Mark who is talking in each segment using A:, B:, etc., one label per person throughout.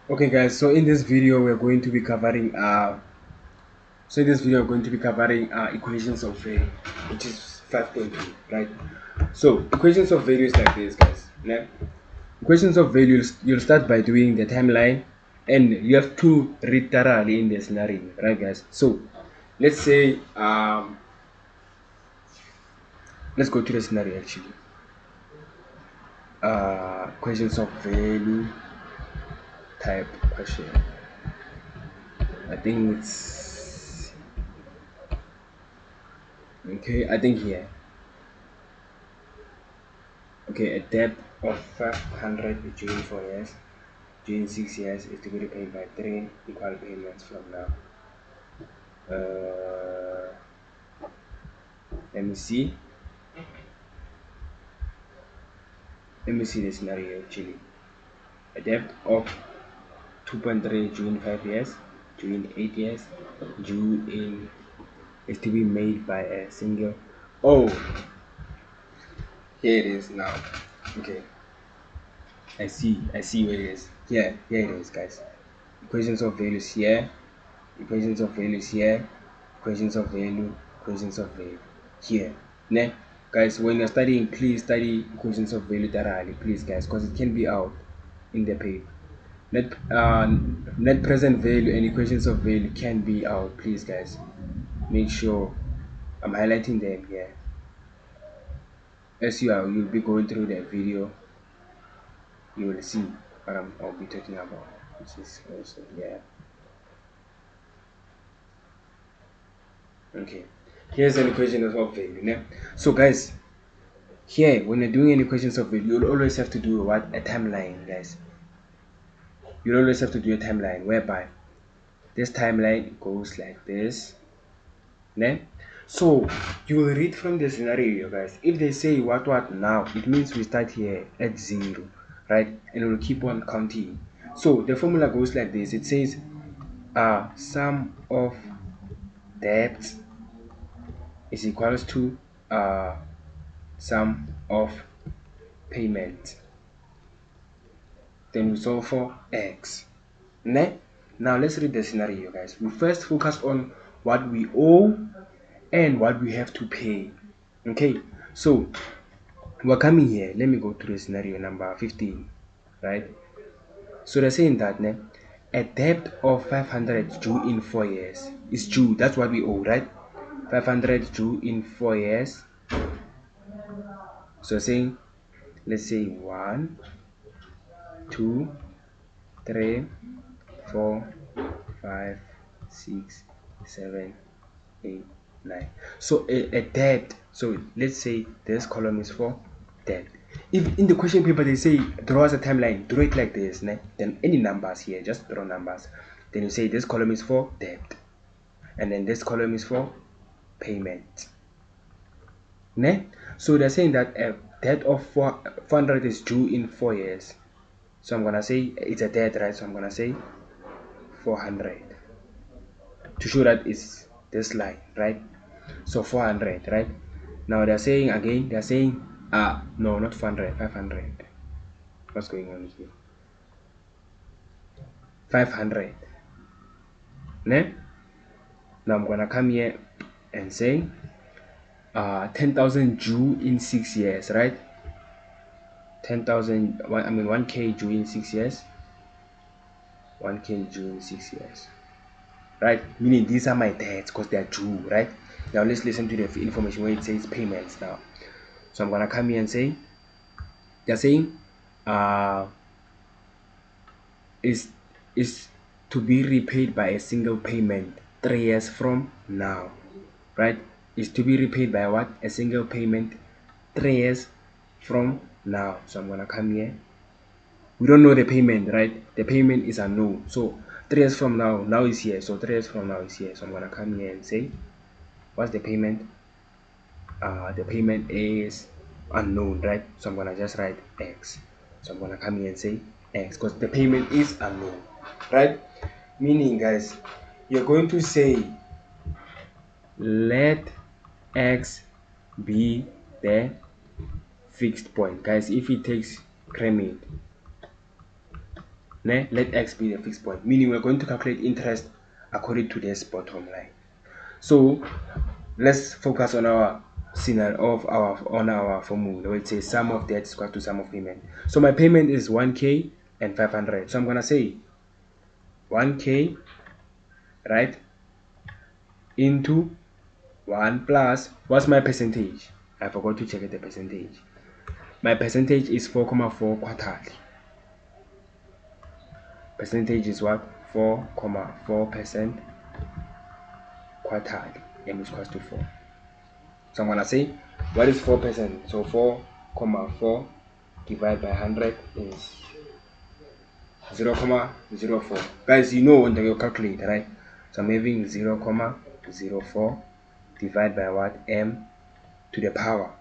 A: Okay guys, so in this video we're going to be covering equations of value, which is 5.2, right? So equations of value is like this, guys. Yeah? Equations of value, you'll start by doing the timeline, and you have to read thoroughly in the scenario, right guys? So let's say let's go to the scenario actually. Equations of value type question. I think it's okay. I think here. Okay, a debt of 500 during 4 years, during 6 years is to be repaid by 3 equal payments from now. Uh, let me see. Let me see the scenario actually. A debt of 2.3 during 5 years, during 8 years, due in is to be made by a single. Oh, here it is now. Okay, I see where it is. Here it is, guys. Equations of values here, equations of values here, equations of value, equations of value here. Ne? Guys, when you're studying, please study equations of value thoroughly, please guys, because it can be out in the paper. Net present value and equations of value can be out, please guys. Make sure I'm highlighting them here. As you'll be going through the video, you will see what I'll be talking about, which is also here. Okay, here's an equation of value. Ne? So guys, here when you're doing any equations of value, you'll always have to do what? A timeline, guys. You'll always have to do a timeline whereby this timeline goes like this. Ne? So you will read from the scenario, guys. If they say what now, it means we start here at 0, right? And we'll keep on counting. So the formula goes like this. It says sum of debts is equals to sum of payment. Then we solve for x. Ne? Now let's read the scenario, guys. We first focus on what we owe and what we have to pay. Okay, so we're coming here. Let me go to the scenario number 15, right? So they're saying that a debt of 500 due in 4 years is due. That's what we owe, right? 500 due in 4 years. So saying, let's say 1, 2, 3, 4, 5, 6, 7, 8, 9. So a debt. So let's say this column is for debt. If in the question paper they say draw us a timeline, draw it like this, then any numbers here, just draw numbers. Then you say this column is for debt, and then this column is for payment. So they're saying that a debt of 400 is due in 4 years. So I'm gonna say it's a debt, right? So I'm gonna say 400 to show that it's this line, right? So 400, right? Now they're saying again, they're saying no, not 400, 500. What's going on here? 500. Now I'm gonna come here and say 10,000 due in 6 years, right? 10,000, I mean 1k due in 6 years. 1k due in 6 years, right? Meaning these are my debts because they are due, right? Now let's listen to the information where it says payments now. So I'm gonna come here and say they're saying is is to be repaid by a single payment 3 years from now, right? Is to be repaid by what? A single payment 3 years from now. So I'm gonna come here. We don't know the payment, right? The payment is unknown. So 3 years from now is here. So 3 years from now is here. So I'm gonna come here and say, what's the payment? The payment is unknown, right? So I'm gonna just write X. So I'm gonna come here and say X because the payment is unknown, right? Meaning, guys, you're going to say let X be the fixed point, guys. If it takes credit, let x be the fixed point, meaning we're going to calculate interest according to this bottom line. So let's focus on our scenario on our formula where it says sum of debt is equal to sum of payment. So my payment is 1k and 500, so I'm gonna say 1k, right, into 1 plus, what's my percentage? I forgot to check the percentage. My percentage is 4.4 quarterly. Percentage is what? 4.4% quarterly. M is equals to 4. So I'm gonna say, what is 4%? So 4.4 divided by 100 is 0.04. Guys, you know on your calculator, right? So I'm having 0.04 divided by what? M to the power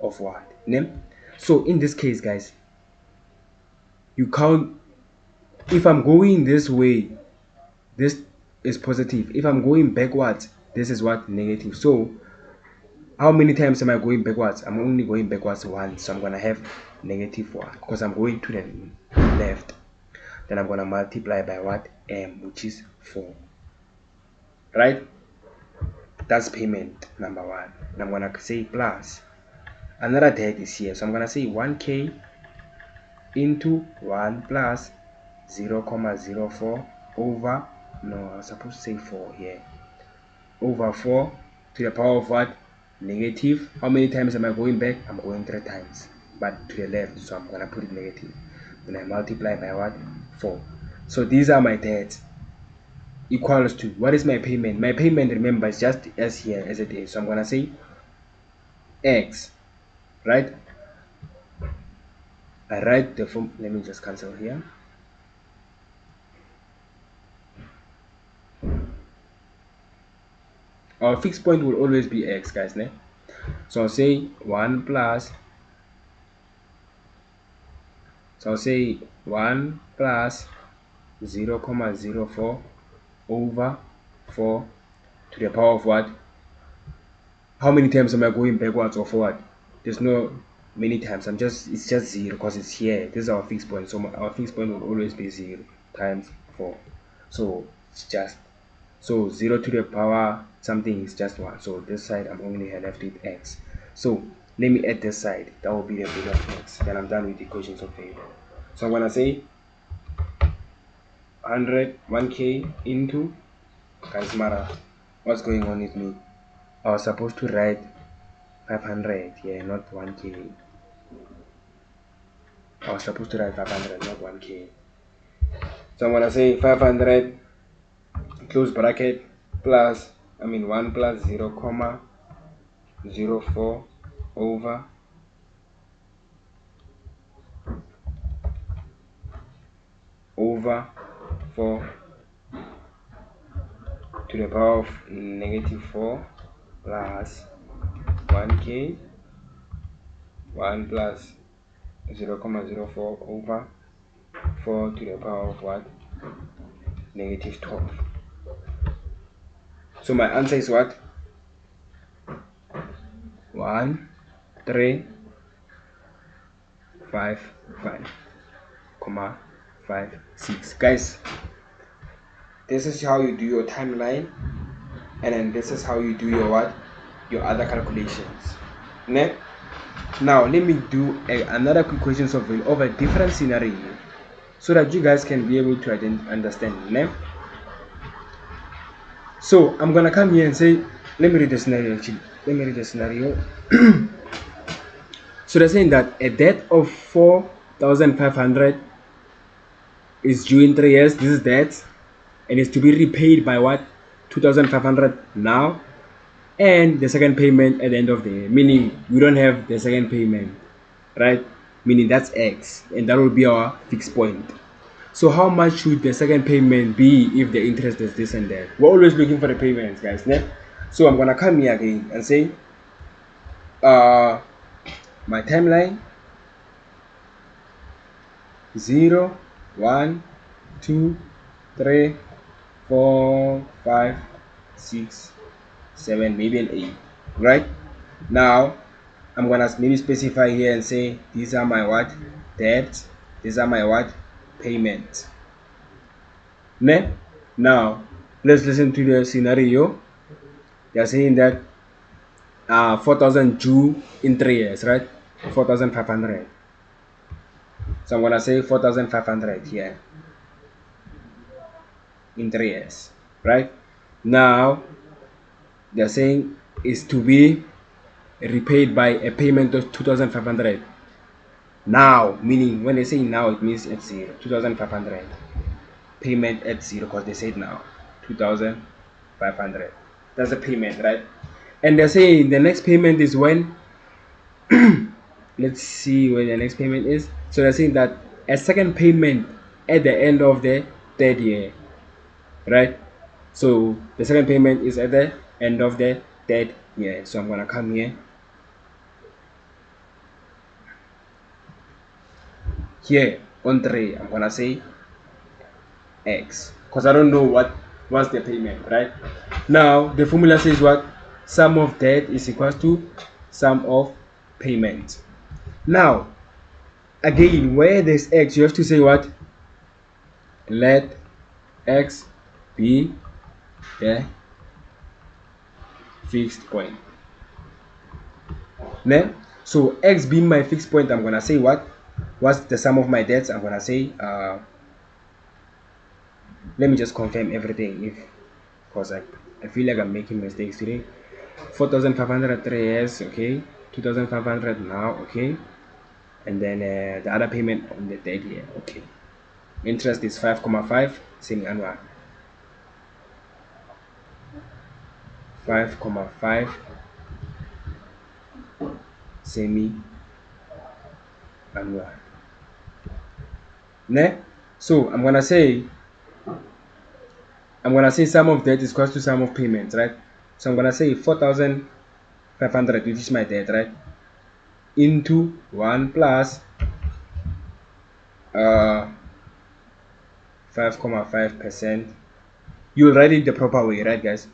A: of what? Name. So in this case, guys, you count. If I'm going this way, this is positive. If I'm going backwards, this is what? Negative. So how many times am I going backwards? I'm only going backwards once, so I'm gonna have -1 because I'm going to the left. Then I'm gonna multiply by what? M, which is 4. Right? That's payment number 1. And I'm gonna say plus another debt is here, so I'm gonna say 1k into 1 plus 0.04 over, no, I was supposed to say 4 here, over 4 to the power of what? Negative. How many times am I going back? I'm going 3 times, but to the left, so I'm gonna put it negative. Then I multiply by what? 4. So these are my debts, equals to, what is my payment? My payment, remember, is just as here as it is, so I'm gonna say x, right? I write the form. Let me just cancel here. Our fixed point will always be x, guys, ne? So I'll say 1 plus, so I'll say 1 plus 0.04 over 4 to the power of what? How many times am I going backwards or forward? There's no many times. It's just 0 because it's here. This is our fixed point, so our fixed point will always be 0 times 4. So it's just, so 0 to the power something is just 1. So this side I'm only left with x. So let me add this side. That will be the value of x. Then I'm done with the equations of favor. So I'm gonna say 1k into, guys, Mara, what's going on with me? I was supposed to write 500, yeah, not 1k. I was supposed to write 500, not 1k. So I'm gonna say 500 close bracket plus, 1 plus 0.04 over 4 to the power of -4 plus 1k, 1 plus 0.04 over 4 to the power of what? -12. So my answer is what? 1355.56. Guys, this is how you do your timeline, and then this is how you do your what? Your other calculations. Ne? Now let me do another quick questions of a different scenario so that you guys can be able to understand. Ne? So I'm gonna come here and say, let me read the scenario actually. Let me read the scenario. So they're saying that a debt of 4,500 is due in 3 years. This is debt, and is to be repaid by what? 2,500 now, and the second payment at the end of the year. Meaning we don't have the second payment, right? Meaning that's x, and that will be our fixed point. So how much should the second payment be if the interest is this and that? We're always looking for the payments, guys. Ne? So I'm gonna come here again and say, my timeline 0, 1, 2, 3, 4, 5, 6, 7, maybe an 8. Right? Now I'm gonna maybe specify here and say these are my what? Debts. These are my what? Payments. Ne? Now let's listen to the scenario. They are saying that 4,000 due in 3 years, right? 4,500. So I'm gonna say 4,500 here in 3 years, right? Now they're saying is to be repaid by a payment of 2,500. Now, meaning when they say now, it means at zero. 2,500 payment at zero, because they said now 2,500. That's the payment, right? And they're saying the next payment is when. Let's see where the next payment is. So they're saying that a second payment at the end of the third year, right? So the second payment is at the end of the third year. So I'm gonna come here on 3. I'm gonna say X, because I don't know what's the payment, right? Now the formula says what? Sum of debt is equals to sum of payment. Now again, where there's X, you have to say what? Let X be the fixed point. Ne? So X being my fixed point, I'm gonna say what? What's the sum of my debts? I'm gonna say let me just confirm everything, if because I feel like I'm making mistakes today. 4,500 3 years, okay. 2,500 now, okay. And then the other payment on the third year, okay. Interest is 5,5 semi-annual. 5,5 semi-annual. Ne? So I'm gonna say sum of debt is equal to sum of payments, right? So I'm gonna say 4,500, which is my debt, right, into 1 plus 5,5%. You'll write it the proper way, right, guys?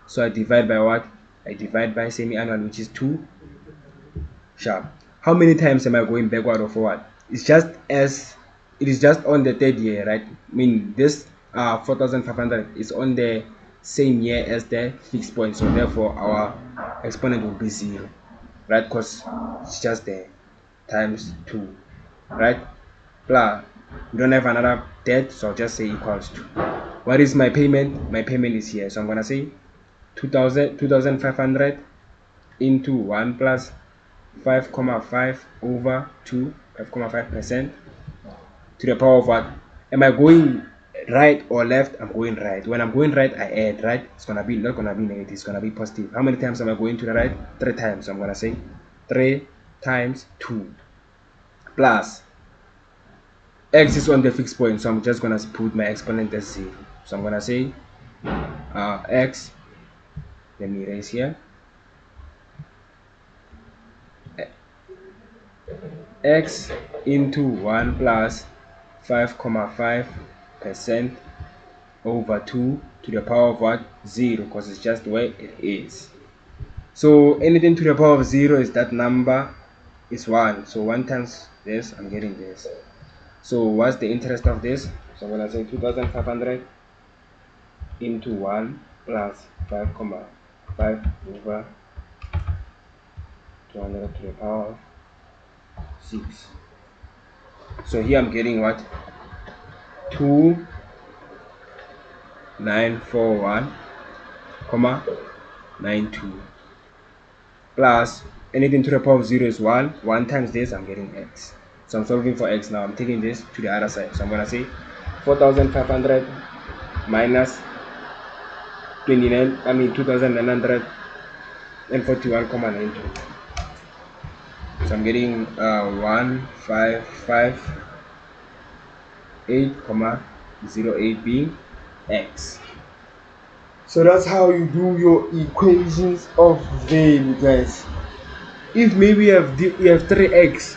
A: So I divide by what? I divide by semi-annual, which is 2 sharp. How many times am I going backward or forward? It's just as it is just on the third year, right? I mean, this 4,500 is on the same year as the fixed point, so therefore our exponent will be 0, right? Because it's just there times 2, right? Blah. We don't have another debt, so I'll just say equals to. What is my payment? My payment is here, so I'm gonna say 2,500 into 1 plus 5,5 over 2, 5,5% to the power of what? Am I going right or left? I'm going right. When I'm going right, I add, right? It's gonna be not gonna be negative, it's gonna be positive. How many times am I going to the right? 3 times. So I'm gonna say 3 times 2 plus X is on the fixed point, so I'm just gonna put my exponent as 0. So I'm gonna say X, let me erase here, X into 1 plus 5,5% over 2 to the power of what? 0, because it's just where it is. So anything to the power of 0 is that number is 1. So 1 times this, I'm getting this. So what's the interest of this? So I'm gonna say 2,500 into 1 plus 5,5 over 200 to the power of 6. So here I'm getting what? 2,941,92 plus anything to the power of 0 is 1. 1 times this, I'm getting X. So I'm solving for X now. I'm taking this to the other side. So I'm gonna say 4,500 minus 2,941,92. So I'm getting 1,558,08 being X. So that's how you do your equations of value, guys. If maybe you have 3x,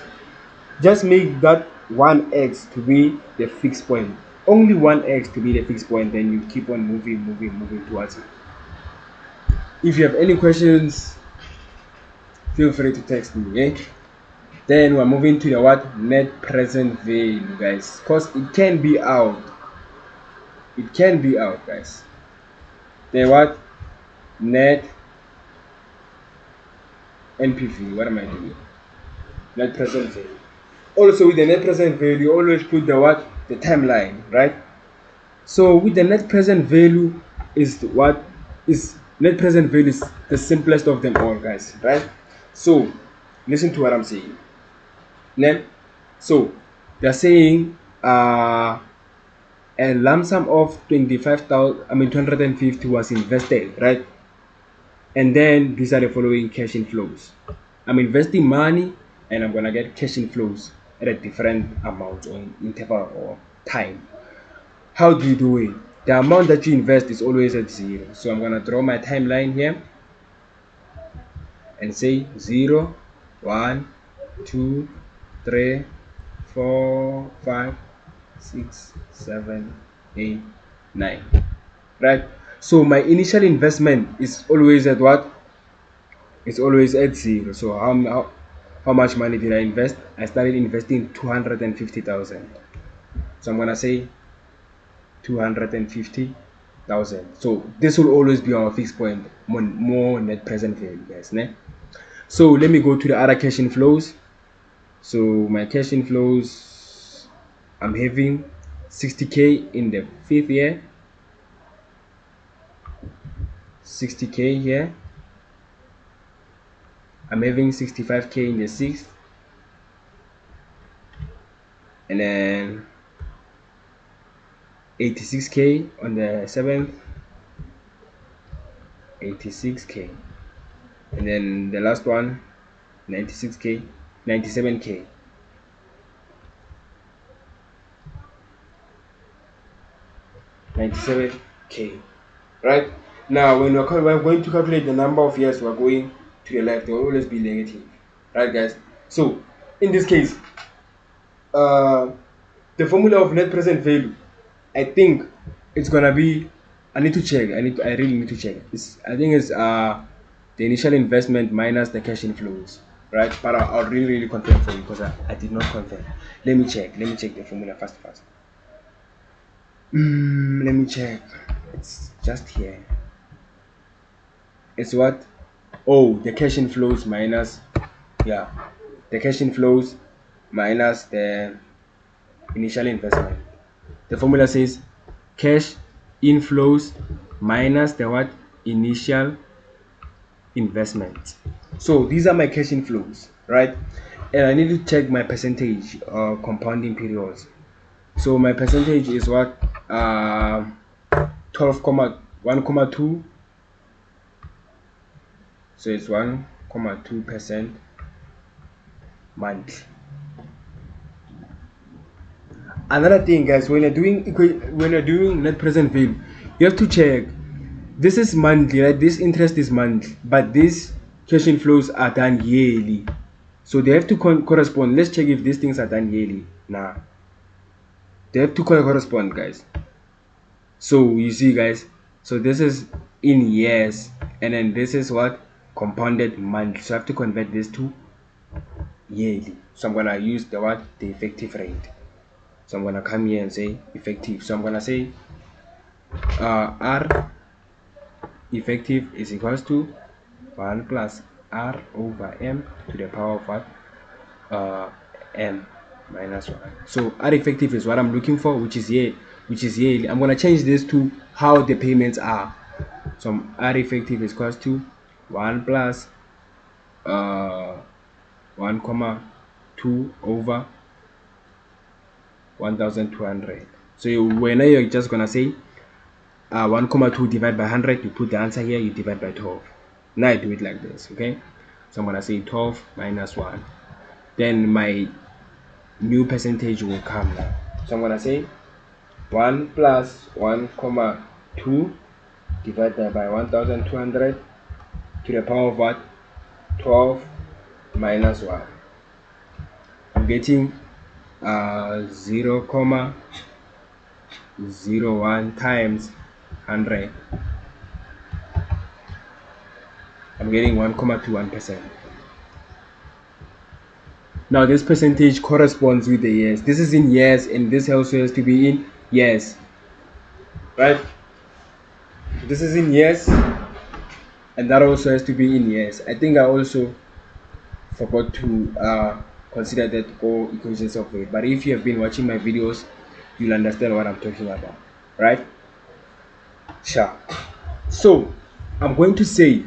A: just make that 1x to be the fixed point. Only 1x to be the fixed point, then you keep on moving towards it. If you have any questions, feel free to text me, eh? Then we're moving to the what? Net present value, guys, because it can be out. it can be out, guys. The what? Net NPV. What am I doing? Net present value. Also with the net present value, always put the what? The timeline, right? So with the net present value is what is net present value is the simplest of them all, guys, right? So listen to what I'm saying. Then so they're saying a lump sum of 25,000, I mean 250 was invested, right? And then these are the following cash inflows. I'm investing money and I'm gonna get cash inflows at a different amount or interval or time. How do you do it? The amount that you invest is always at zero. So I'm gonna draw my timeline here and say 0, 1, 2, 3, 4, 5, 6, 7, 8, 9. Right? So my initial investment is always at what? It's always at zero. So how much money did I invest? I started investing 250,000. So I'm gonna say 250,000. So this will always be our fixed point, more net present value, guys. Ne? So let me go to the other cash inflows. So my cash inflows, I'm having 60k in the 5th year, 60k here. I'm having 65k in the 6th, and then 86k on the 7th, 86k, and then the last one 96k, 97k. 97k. Right now, when we're going to calculate the number of years we're going to the left, there will always be negative, right, guys? So in this case, the formula of net present value, I think it's gonna be, I need to check, I really need to check. I think it's the initial investment minus the cash inflows, right? But I'll really confirm for you because I did not confirm. Let me check the formula fast. Let me check. It's just here. It's what? Oh, the cash inflows minus, yeah, the cash inflows minus the initial investment. The formula says cash inflows minus the what? Initial investment. So these are my cash inflows, right? And I need to check my percentage compounding periods. So my percentage is what? 12,1,2. So it's 1,2% monthly. Another thing, guys, when you're doing net present value, you have to check. This is monthly, right? This interest is monthly, but these cash inflows are done yearly. So they have to correspond. Let's check if these things are done yearly. Nah, they have to correspond, guys. So you see, guys, so this is in years, and then this is what? Compounded monthly. So I have to convert this to yearly. So I'm gonna use the what? The effective rate. So I'm gonna come here and say effective. So I'm gonna say R effective is equals to 1 plus R over M to the power of what? M minus 1. So R effective is what I'm looking for, which is yearly. I'm gonna change this to how the payments are. So R effective is equals to 1 plus 1 comma 2 over 1,200. So whenever you're just gonna say 1,2 divided by 100, you put the answer here, you divide by 12. Now I do it like this, okay? So I'm gonna say 12 minus 1. Then my new percentage will come now. So I'm gonna say 1 plus 1,2 divided by 1,200 to the power of what? 12 minus 1. I'm getting 0,01 times 100. I'm getting 1,21%. Now this percentage corresponds with the years. This is in years, and this also has to be in years. right? This is in years, and that also has to be in years. I think I also forgot to consider that all equations of weight, but if you have been watching my videos, you'll understand what I'm talking about, right? Sure. So I'm going to say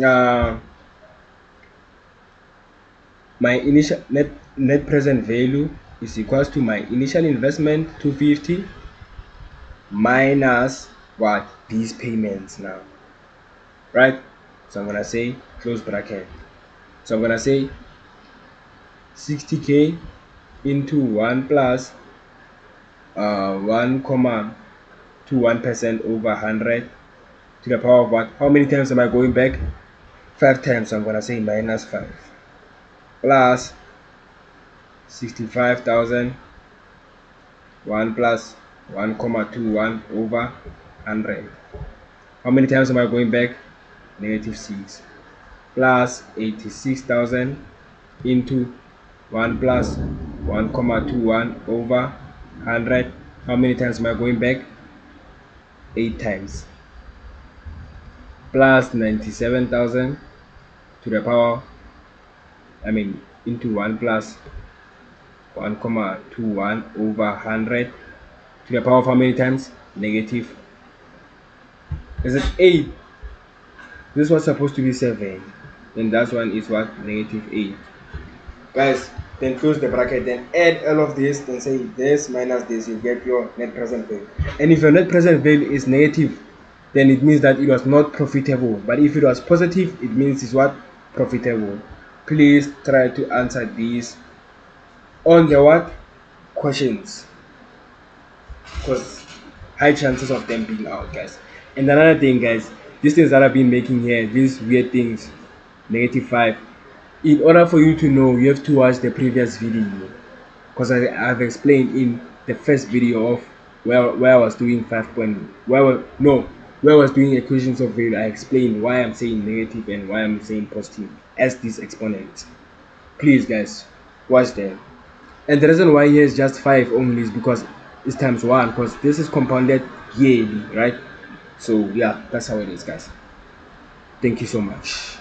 A: uh, my initial net present value is equals to my initial investment 250 minus what, these payments now, right? So I'm gonna say close bracket. So I'm gonna say 60k into 1 plus 1,21% over 100 to the power of what? How many times am I going back? 5 times. So I'm gonna say minus 5 plus 65,000, 1 plus 1,21 over 100. How many times am I going back? Negative 6 plus 86,000 into 1 plus 1,21 over 100. How many times am I going back? 8 times plus 97,000 to the power, into 1 plus 1,21 over 100 to the power of how many times? Negative. Is it 8? This was supposed to be 7. Then that one is what? Negative 8. Guys, then close the bracket, then add all of this, then say this minus this, you get your net present value. And if your net present value is negative, then it means that it was not profitable. But if it was positive, it means it's what? Profitable. Please try to answer these on the what? Questions, because high chances of them being out, guys. And another thing, guys, these things that I've been making here, these weird things, negative 5, in order for you to know, you have to watch the previous video, because I've explained in the first video of where I was doing 5 point, where I was doing equations of value. I explained why I'm saying negative and why I'm saying positive as this exponent. Please, guys, watch them. And the reason why here is just 5 only is because it's times 1, because this is compounded yearly, right? So yeah, that's how it is, guys. Thank you so much.